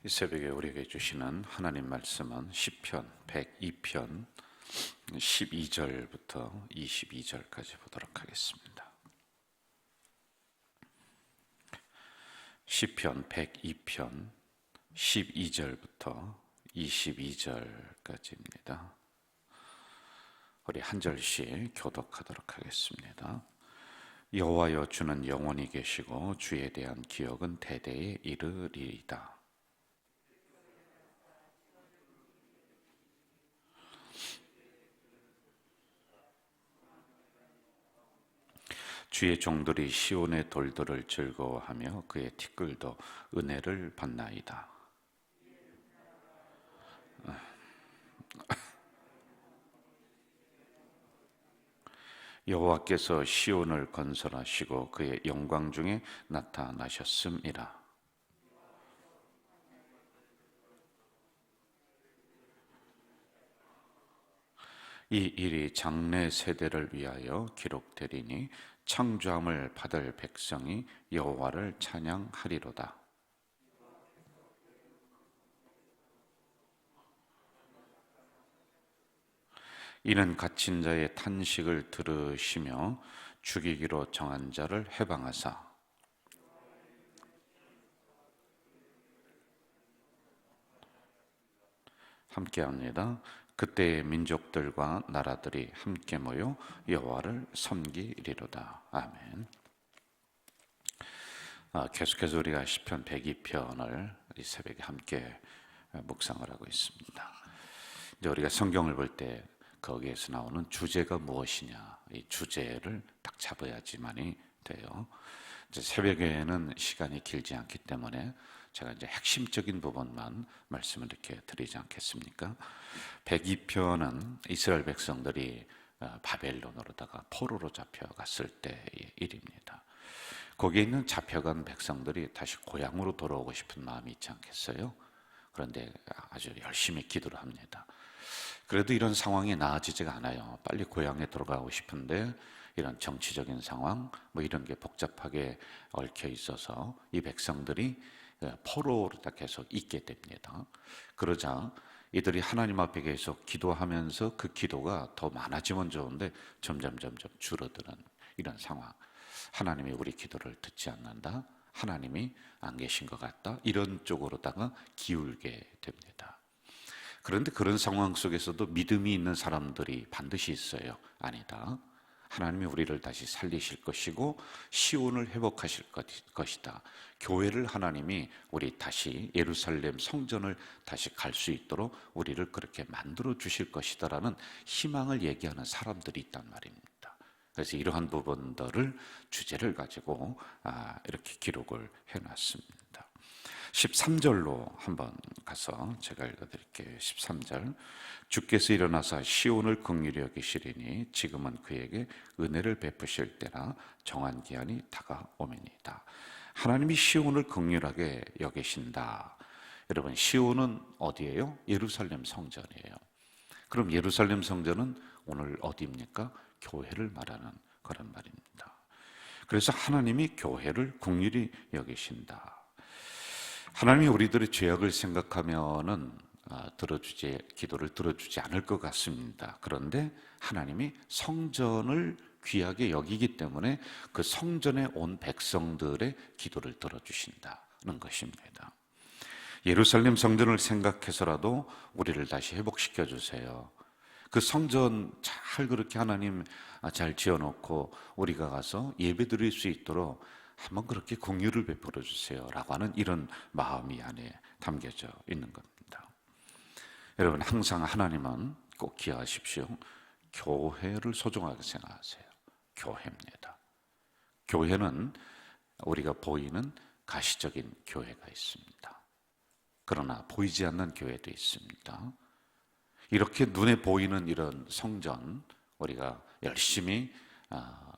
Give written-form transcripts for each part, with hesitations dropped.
이 새벽에 우리에게 주시는 하나님 말씀은 시편 102편 12절부터 22절까지 보도록 하겠습니다. 시편 102편 12절부터 22절까지입니다. 우리 한 절씩 교독하도록 하겠습니다. 여호와여, 주는 영원히 계시고 주에 대한 기억은 대대에 이르리이다. 주의 종들이 시온의 돌들을 즐거워하며 그의 티끌도 은혜를 받나이다. 여호와께서 시온을 건설하시고 그의 영광 중에 나타나셨음이라. 이 일이 장래 세대를 위하여 기록되리니 창조함을 받을 백성이 여호와를 찬양하리로다. 이는 갇힌 자의 탄식을 들으시며 죽이기로 정한 자를 해방하사 함께합니다. 그때의 민족들과 나라들이 함께 모여 여호와를 섬기리로다. 아멘. 계속해서 우리가 시편 102편을 이 새벽에 함께 묵상을 하고 있습니다. 이제 우리가 성경을 볼 때 거기에서 나오는 주제가 무엇이냐, 이 주제를 딱 잡아야지만이 돼요. 이제 새벽에는 시간이 길지 않기 때문에 제가 이제 핵심적인 부분만 말씀을 이렇게 드리지 않겠습니까? 102편은 이스라엘 백성들이 바벨론으로다가 포로로 잡혀갔을 때의 일입니다. 거기에 있는 잡혀간 백성들이 다시 고향으로 돌아오고 싶은 마음이 있지 않겠어요? 그런데 아주 열심히 기도를 합니다. 그래도 이런 상황이 나아지지가 않아요. 빨리 고향에 돌아가고 싶은데 이런 정치적인 상황, 이런 게 복잡하게 얽혀 있어서 이 백성들이 포로로 딱 계속 있게 됩니다. 그러자 이들이 하나님 앞에 계속 기도하면서 그 기도가 더 많아지면 좋은데 점점 줄어드는 이런 상황. 하나님이 우리 기도를 듣지 않는다, 하나님이 안 계신 것 같다, 이런 쪽으로다가 기울게 됩니다. 그런데 그런 상황 속에서도 믿음이 있는 사람들이 반드시 있어요. 아니다, 하나님이 우리를 다시 살리실 것이고 시온을 회복하실 것이다. 교회를 하나님이 우리 다시 예루살렘 성전을 다시 갈 수 있도록 우리를 그렇게 만들어 주실 것이다라는 희망을 얘기하는 사람들이 있단 말입니다. 그래서 이러한 부분들을 주제를 가지고 이렇게 기록을 해놨습니다. 13절로 한번 가서 제가 읽어드릴게요. 13절. 주께서 일어나사 시온을 긍휼히 여기시리니 지금은 그에게 은혜를 베푸실 때라 정한 기한이 다가오매니이다. 하나님이 시온을 긍휼하게 여기신다. 여러분, 시온은 어디예요? 예루살렘 성전이에요. 그럼 예루살렘 성전은 오늘 어디입니까? 교회를 말하는 그런 말입니다. 그래서 하나님이 교회를 긍휼히 여기신다. 하나님이 우리들의 죄악을 생각하면은 기도를 들어주지 않을 것 같습니다. 그런데 하나님이 성전을 귀하게 여기기 때문에 그 성전에 온 백성들의 기도를 들어주신다는 것입니다. 예루살렘 성전을 생각해서라도 우리를 다시 회복시켜 주세요. 그 성전 잘 그렇게 하나님 잘 지어놓고 우리가 가서 예배 드릴 수 있도록 한번 그렇게 긍휼을 베풀어 주세요 라고 하는 이런 마음이 안에 담겨져 있는 겁니다. 여러분, 항상 하나님은 꼭 기억하십시오. 교회를 소중하게 생각하세요. 교회입니다. 교회는 우리가 보이는 가시적인 교회가 있습니다. 그러나 보이지 않는 교회도 있습니다. 이렇게 눈에 보이는 이런 성전, 우리가 열심히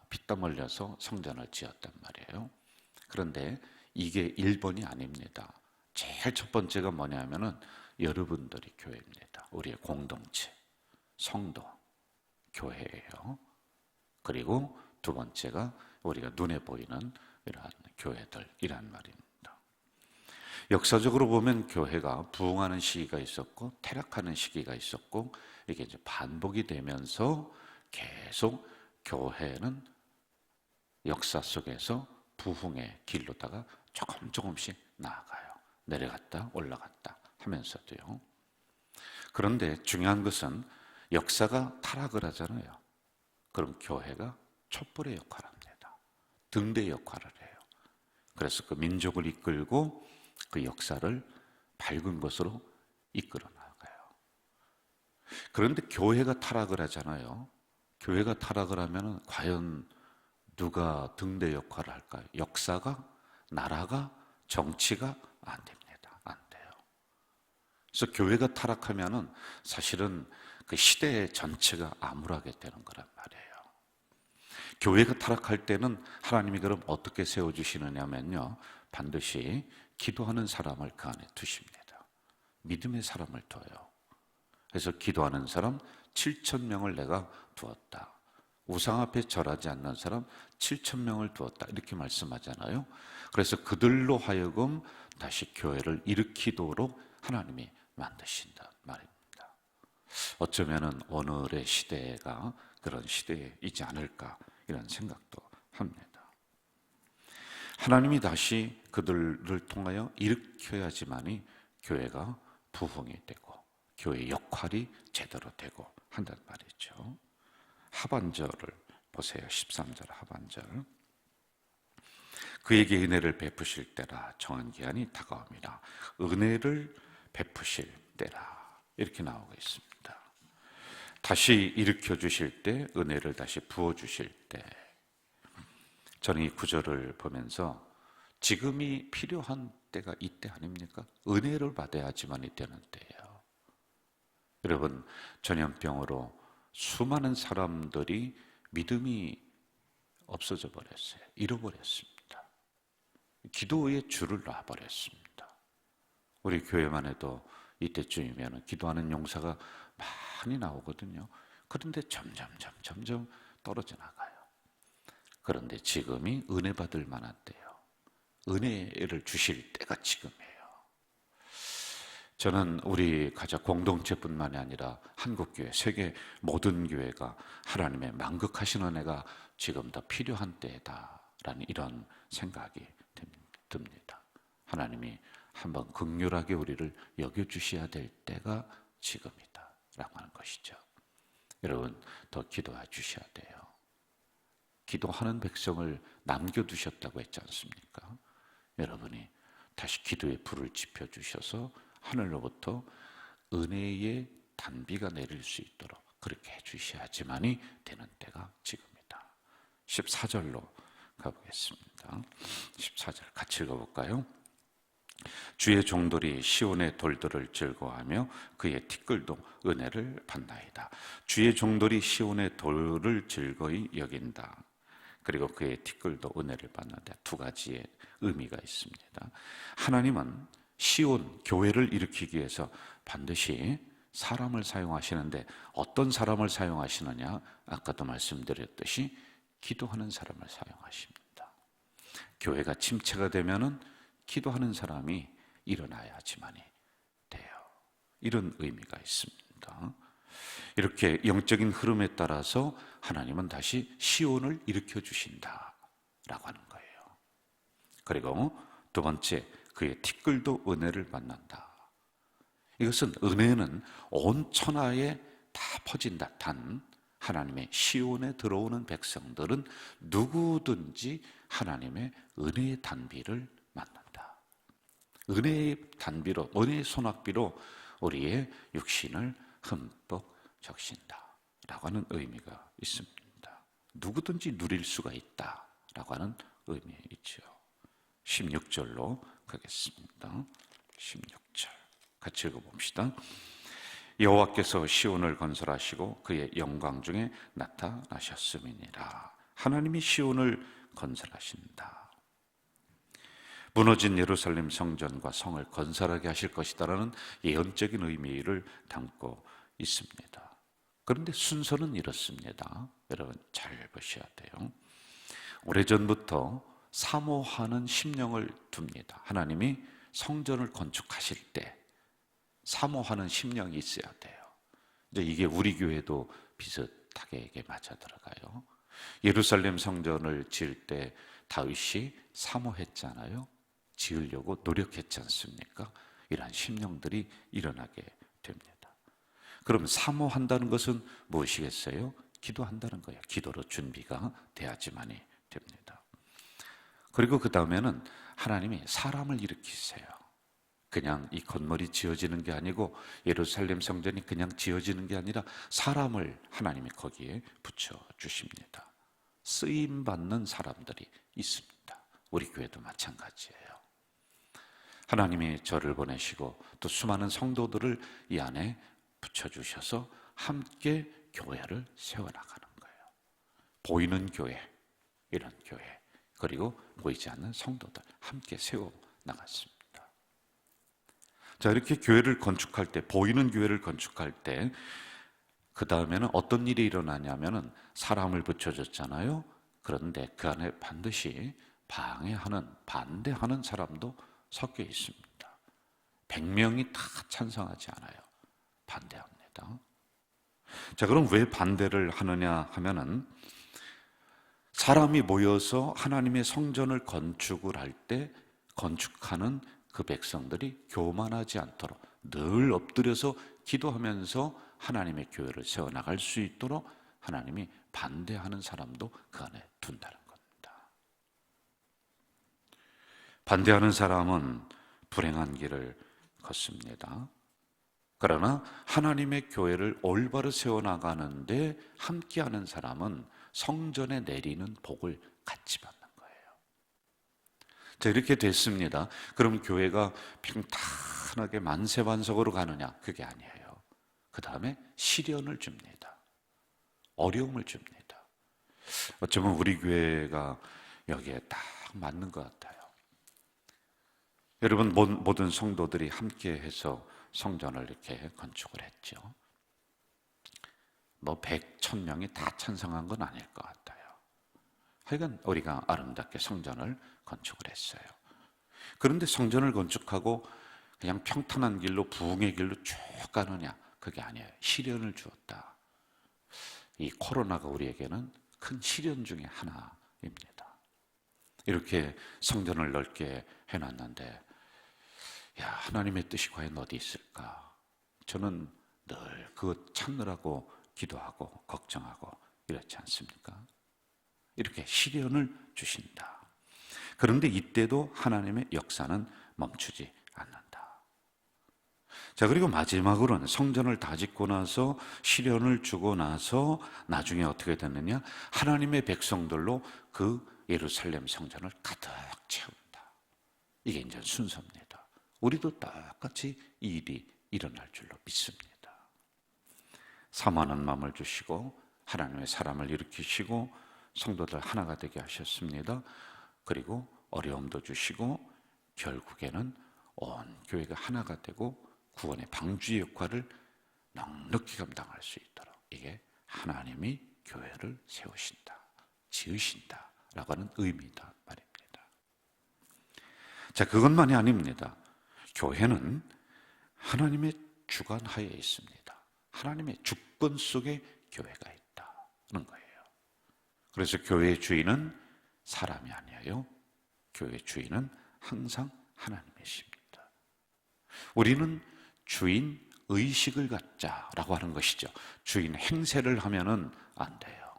피땀 흘려서 성전을 지었단 말이에요. 그런데 이게 1번이 아닙니다. 제일 첫 번째가 뭐냐면은 여러분들이 교회입니다. 우리의 공동체, 성도, 교회예요. 그리고 두 번째가 우리가 눈에 보이는 이러한 교회들이란 말입니다. 역사적으로 보면 교회가 부흥하는 시기가 있었고 타락하는 시기가 있었고, 이게 이제 반복이 되면서 계속 교회는 역사 속에서 부흥의 길로다가 조금씩 나아가요. 내려갔다 올라갔다 하면서도요. 그런데 중요한 것은 역사가 타락을 하잖아요. 그럼 교회가 촛불의 역할을 합니다. 등대 역할을 해요. 그래서 그 민족을 이끌고 그 역사를 밝은 것으로 이끌어 나가요. 그런데 교회가 타락을 하잖아요. 교회가 타락을 하면 과연 누가 등대 역할을 할까요? 역사가, 나라가, 정치가 안 됩니다. 안 돼요. 그래서 교회가 타락하면은 사실은 그 시대 전체가 암울하게 되는 거란 말이에요. 교회가 타락할 때는 하나님이 그럼 어떻게 세워주시느냐면요, 반드시 기도하는 사람을 그 안에 두십니다. 믿음의 사람을 둬요. 그래서 기도하는 사람 7,000명을 내가 두었다. 우상 앞에 절하지 않는 사람 7,000명을 두었다. 이렇게 말씀하잖아요. 그래서 그들로 하여금 다시 교회를 일으키도록 하나님이 만드신다 말입니다. 어쩌면은 오늘의 시대가 그런 시대이지 않을까, 이런 생각도 합니다. 하나님이 다시 그들을 통하여 일으켜야지만이 교회가 부흥이 되고 교회의 역할이 제대로 되고 한단 말이죠. 하반절을 보세요. 13절 하반절. 그에게 은혜를 베푸실 때라, 정한 기한이 다가옵니다. 은혜를 베푸실 때라, 이렇게 나오고 있습니다. 다시 일으켜 주실 때, 은혜를 다시 부어 주실 때. 저는 이 구절을 보면서 지금이 필요한 때가 이때 아닙니까? 은혜를 받아야지만이 되는 때예요. 여러분, 전염병으로 수많은 사람들이 믿음이 없어져 버렸어요. 잃어버렸습니다. 기도의 줄을 놔버렸습니다. 우리 교회만 해도 이때쯤이면 기도하는 용사가 많이 나오거든요. 그런데 점점 떨어져 나가요. 그런데 지금이 은혜 받을 만한 때예요. 은혜를 주실 때가 지금이에요. 저는 우리 가족 공동체뿐만이 아니라 한국교회, 세계 모든 교회가 하나님의 만극하신 은혜가 지금 더 필요한 때다라는 이런 생각이 듭니다. 하나님이 한번 긍휼하게 우리를 여겨주셔야 될 때가 지금이다 라고 하는 것이죠. 여러분, 더 기도해 주셔야 돼요. 기도하는 백성을 남겨두셨다고 했지 않습니까? 여러분이 다시 기도의 불을 지펴주셔서 하늘로부터 은혜의 단비가 내릴 수 있도록 그렇게 해주셔야지만이 되는 때가 지금이다. 14절로 가보겠습니다. 14절 같이 읽어볼까요? 주의 종들이 시온의 돌들을 즐거워하며 그의 티끌도 은혜를 받나이다. 주의 종들이 시온의 돌을 즐거이 여긴다. 그리고 그의 티끌도 은혜를 받는다. 두 가지의 의미가 있습니다. 하나님은 시온 교회를 일으키기 위해서 반드시 사람을 사용하시는데 어떤 사람을 사용하시느냐? 아까도 말씀드렸듯이 기도하는 사람을 사용하십니다. 교회가 침체가 되면은 기도하는 사람이 일어나야지만이 돼요. 이런 의미가 있습니다. 이렇게 영적인 흐름에 따라서 하나님은 다시 시온을 일으켜 주신다라고 하는 거예요. 그리고 두 번째, 그의 티끌도 은혜를 받는다. 이것은 은혜는 온 천하에 다 퍼진다. 단 하나님의 시온에 들어오는 백성들은 누구든지 하나님의 은혜의 단비를 만난다. 은혜의 단비로, 은혜의 소낙비로 우리의 육신을 흠뻑 적신다 라고 하는 의미가 있습니다. 누구든지 누릴 수가 있다 라고 하는 의미 있죠. 16절로 가겠습니다. 16절 같이 읽어봅시다. 여호와께서 시온을 건설하시고 그의 영광 중에 나타나셨음이니라. 하나님이 시온을 건설하신다. 무너진 예루살렘 성전과 성을 건설하게 하실 것이다라는 예언적인 의미를 담고 있습니다. 그런데 순서는 이렇습니다. 여러분 잘 보셔야 돼요. 오래전부터 사모하는 심령을 둡니다. 하나님이 성전을 건축하실 때 사모하는 심령이 있어야 돼요. 이제 이게 우리 교회도 비슷하게 이게 맞아 들어가요. 예루살렘 성전을 지을 때 다윗이 사모했잖아요. 지으려고 노력했지 않습니까? 이러한 심령들이 일어나게 됩니다. 그럼 사모한다는 것은 무엇이겠어요? 기도한다는 거예요. 기도로 준비가 돼야지만이 됩니다. 그리고 그 다음에는 하나님이 사람을 일으키세요. 그냥 이 건물이 지어지는 게 아니고 예루살렘 성전이 그냥 지어지는 게 아니라 사람을 하나님이 거기에 붙여주십니다. 쓰임받는 사람들이 있습니다. 우리 교회도 마찬가지예요. 하나님이 저를 보내시고 또 수많은 성도들을 이 안에 붙여주셔서 함께 교회를 세워나가는 거예요. 보이는 교회, 이런 교회, 그리고 보이지 않는 성도들 함께 세워나갔습니다. 자, 이렇게 교회를 건축할 때, 보이는 교회를 건축할 때, 그 다음에는 어떤 일이 일어나냐면은 사람을 붙여줬잖아요. 그런데 그 안에 반드시 방해하는, 반대하는 사람도 섞여 있습니다. 100명이 다 찬성하지 않아요. 반대합니다. 자, 그럼 왜 반대를 하느냐 하면은 사람이 모여서 하나님의 성전을 건축을 할 때 건축하는 그 백성들이 교만하지 않도록 늘 엎드려서 기도하면서 하나님의 교회를 세워나갈 수 있도록 하나님이 반대하는 사람도 그 안에 둔다는 겁니다. 반대하는 사람은 불행한 길을 걷습니다. 그러나 하나님의 교회를 올바로 세워나가는데 함께하는 사람은 성전에 내리는 복을 같이 받는 거예요. 자, 이렇게 됐습니다. 그럼 교회가 평탄하게 만세반석으로 가느냐? 그게 아니에요. 그 다음에 시련을 줍니다. 어려움을 줍니다. 어쩌면 우리 교회가 여기에 딱 맞는 것 같아요. 여러분, 모든 성도들이 함께 해서 성전을 이렇게 건축을 했죠. 100, 1000명이 다 찬성한 건 아닐 것 같아요. 하여간 우리가 아름답게 성전을 건축을 했어요. 그런데 성전을 건축하고 그냥 평탄한 길로 부흥의 길로 쭉 가느냐? 그게 아니에요. 시련을 주었다. 이 코로나가 우리에게는 큰 시련 중에 하나입니다. 이렇게 성전을 넓게 해놨는데 야, 하나님의 뜻이 과연 어디 있을까? 저는 늘 그것 찾느라고 기도하고 걱정하고 이렇지 않습니까? 이렇게 시련을 주신다. 그런데 이때도 하나님의 역사는 멈추지 않는다. 자, 그리고 마지막으로는 성전을 다 짓고 나서 시련을 주고 나서 나중에 어떻게 됐느냐? 하나님의 백성들로 그 예루살렘 성전을 가득 채운다. 이게 이제 순서입니다. 우리도 똑같이 이 일이 일어날 줄로 믿습니다. 사모하는 마음을 주시고 하나님의 사람을 일으키시고 성도들 하나가 되게 하셨습니다. 그리고 어려움도 주시고 결국에는 온 교회가 하나가 되고 구원의 방주의 역할을 넉넉히 감당할 수 있도록 이게 하나님이 교회를 세우신다, 지으신다 라고 하는 의미다 말입니다. 자, 그것만이 아닙니다. 교회는 하나님의 주관 하에 있습니다. 하나님의 주권 속에 교회가 있다는 거예요. 그래서 교회의 주인은 사람이 아니에요. 교회의 주인은 항상 하나님이십니다. 우리는 주인 의식을 갖자라고 하는 것이죠. 주인 행세를 하면은 안 돼요.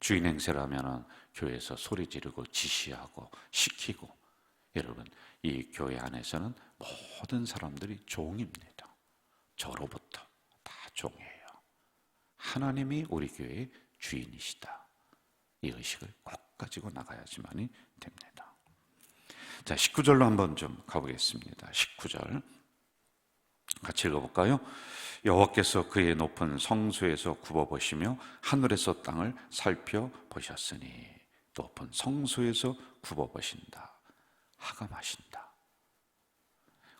주인 행세를 하면은 교회에서 소리 지르고 지시하고 시키고, 여러분, 이 교회 안에서는 모든 사람들이 종입니다. 저로부터 다 종이에요. 하나님이 우리 교회의 주인이시다. 이 의식을 꼭 가지고 나가야지만이 됩니다. 자, 19절로 한번 좀 가보겠습니다. 19절 같이 읽어볼까요? 여호와께서 그의 높은 성소에서 굽어보시며 하늘에서 땅을 살펴보셨으니, 높은 성소에서 굽어보신다, 하감하신다.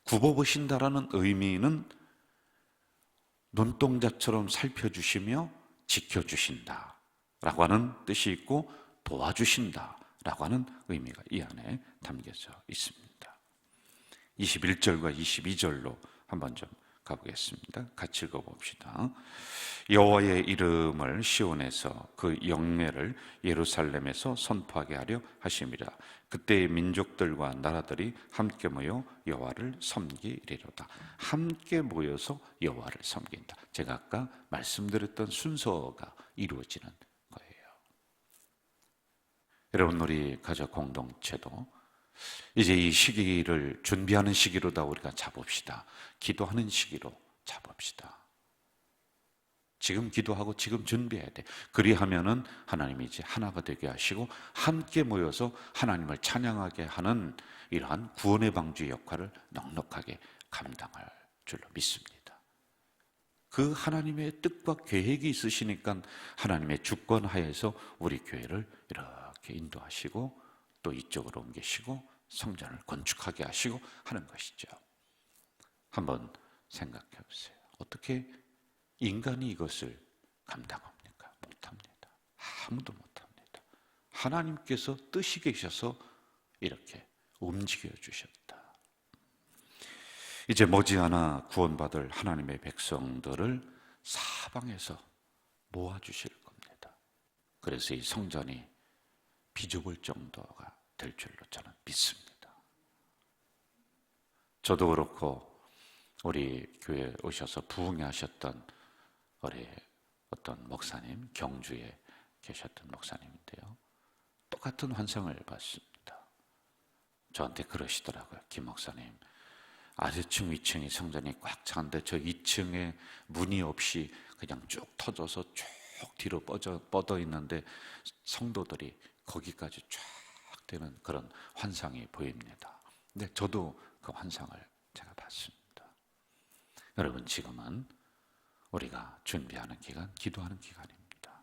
굽어보신다라는 의미는 눈동자처럼 살펴주시며 지켜주신다 라고 하는 뜻이 있고, 도와주신다 라고 하는 의미가 이 안에 담겨져 있습니다. 21절과 22절로 한번 좀 가보겠습니다. 같이 읽어봅시다. 여호와의 이름을 시온에서 그 영예를 예루살렘에서 선포하게 하려 하심이라. 그때의 민족들과 나라들이 함께 모여 여호와를 섬기리로다. 함께 모여서 여호와를 섬긴다. 제가 아까 말씀드렸던 순서가 이루어지는 거예요. 여러분, 우리 가족 공동체도 이제 이 시기를 준비하는 시기로다 우리가 잡읍시다. 기도하는 시기로 잡읍시다. 지금 기도하고 지금 준비해야 돼. 그리하면은 하나님이 이제 하나가 되게 하시고 함께 모여서 하나님을 찬양하게 하는 이러한 구원의 방주 역할을 넉넉하게 감당할 줄로 믿습니다. 그 하나님의 뜻과 계획이 있으시니까 하나님의 주권 하에서 우리 교회를 이렇게 인도하시고 또 이쪽으로 옮기시고 성전을 건축하게 하시고 하는 것이죠. 한번 생각해 보세요. 어떻게 인간이 이것을 감당합니까? 못합니다. 아무도 못합니다. 하나님께서 뜻이 계셔서 이렇게 움직여 주셨다. 이제 머지않아 구원받을 하나님의 백성들을 사방에서 모아주실 겁니다. 그래서 이 성전이 비좁을 정도가 될 줄로 저는 믿습니다. 저도 그렇고 우리 교회에 오셔서 부흥회 하셨던 우리 어떤 목사님, 경주에 계셨던 목사님인데요, 똑같은 환상을 봤습니다. 저한테 그러시더라고요. 김 목사님, 아래층 위층이 성전이 꽉 찬데 저 2층에 문이 없이 그냥 쭉 터져서 쭉 뒤로 뻗어 있는데 성도들이 거기까지 쫙 되는 그런 환상이 보입니다. 근데 저도 그 환상을 제가 봤습니다. 여러분, 지금은 우리가 준비하는 기간, 기도하는 기간입니다.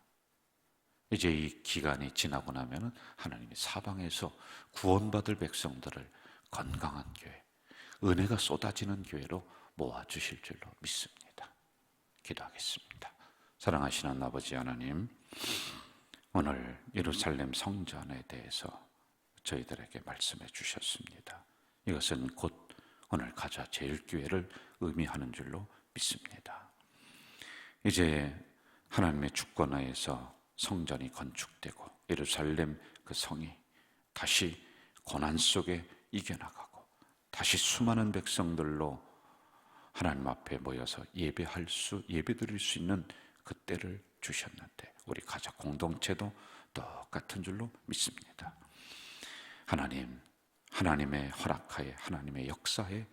이제 이 기간이 지나고 나면 하나님이 사방에서 구원받을 백성들을 건강한 교회, 은혜가 쏟아지는 교회로 모아주실 줄로 믿습니다. 기도하겠습니다. 사랑하시는 아버지 하나님, 오늘 예루살렘 성전에 대해서 저희들에게 말씀해 주셨습니다. 이것은 곧 오늘 가자 제일교회를 의미하는 줄로 믿습니다. 이제 하나님의 주권하에서 성전이 건축되고 예루살렘 그 성이 다시 고난 속에 이겨나가고 다시 수많은 백성들로 하나님 앞에 모여서 예배드릴 수 있는 그 때를 주셨는데 우리 가족 공동체도 똑같은 줄로 믿습니다. 하나님, 하나님의 허락하에 하나님의 역사에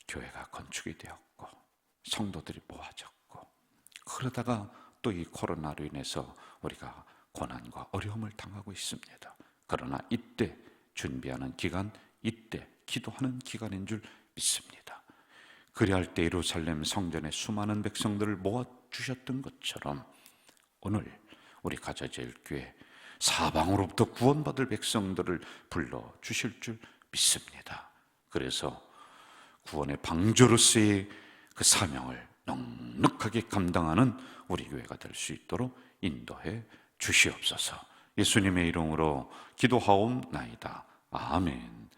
교회가 건축이 되었고 성도들이 모아졌고, 그러다가 또 이 코로나로 인해서 우리가 고난과 어려움을 당하고 있습니다. 그러나 이때 준비하는 기간, 이때 기도하는 기간인 줄 믿습니다. 그리할 때 예루살렘 성전에 수많은 백성들을 모아주셨던 것처럼 오늘 우리 가자제일교회 사방으로부터 구원받을 백성들을 불러주실 줄 믿습니다. 그래서 구원의 방주로서의 그 사명을 넉넉하게 감당하는 우리 교회가 될 수 있도록 인도해 주시옵소서. 예수님의 이름으로 기도하옵나이다. 아멘.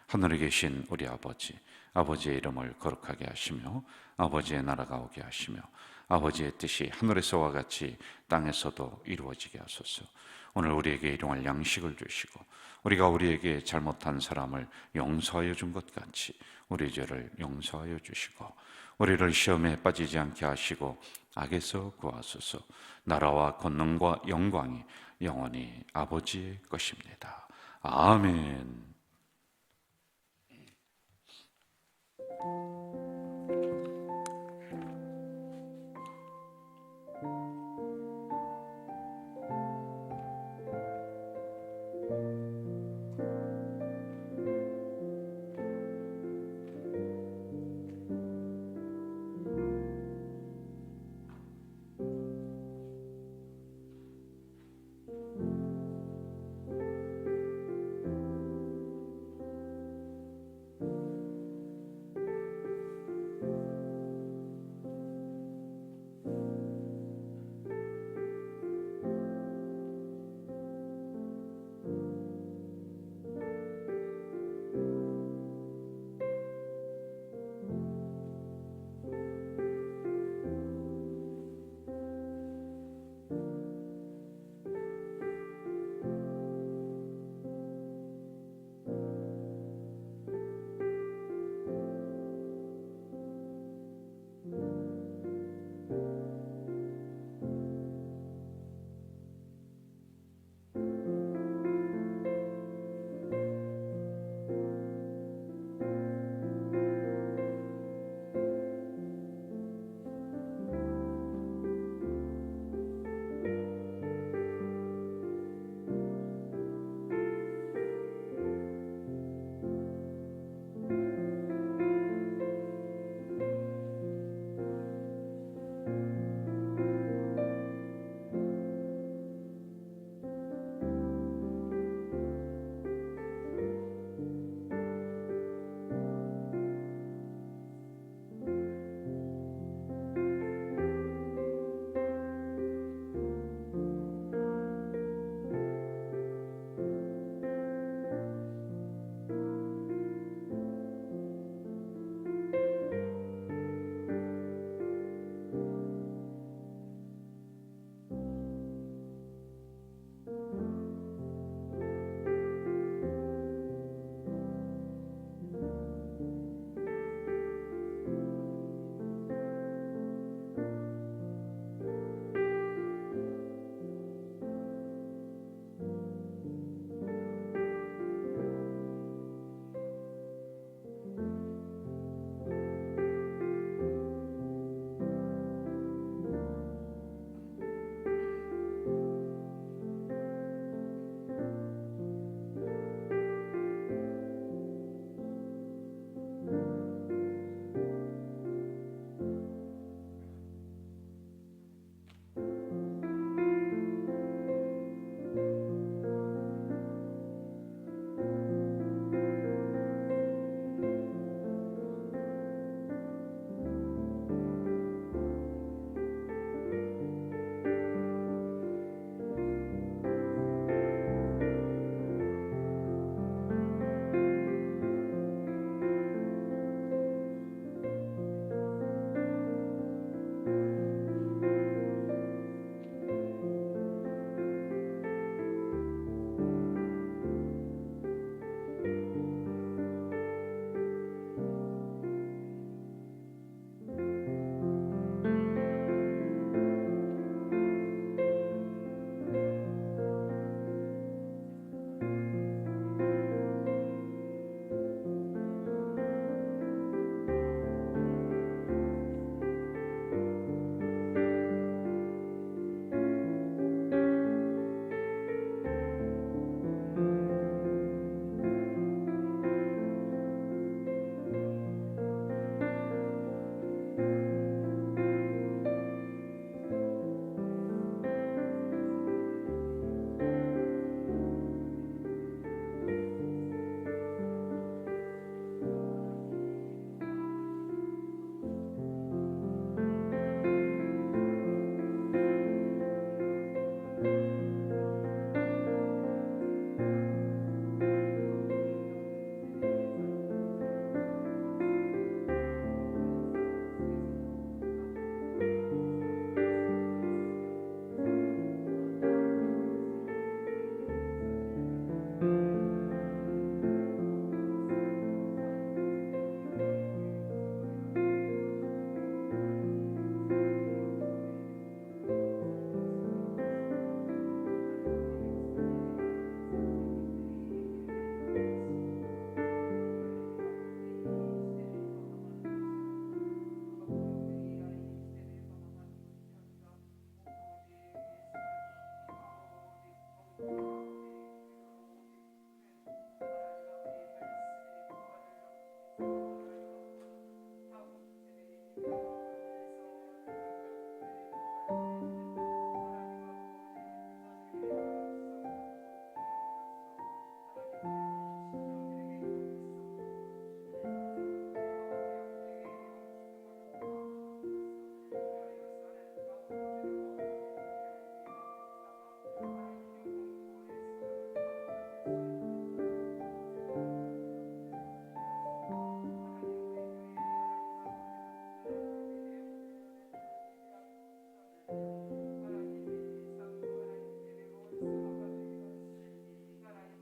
하늘에 계신 우리 아버지, 아버지의 이름을 거룩하게 하시며 아버지의 나라가 오게 하시며 아버지의 뜻이 하늘에서와 같이 땅에서도 이루어지게 하소서. 오늘 우리에게 일용할 양식을 주시고 우리가 우리에게 잘못한 사람을 용서하여 준 것 같이 우리 죄를 용서하여 주시고 우리를 시험에 빠지지 않게 하시고 악에서 구하소서. 나라와 권능과 영광이 영원히 아버지의 것입니다. 아멘.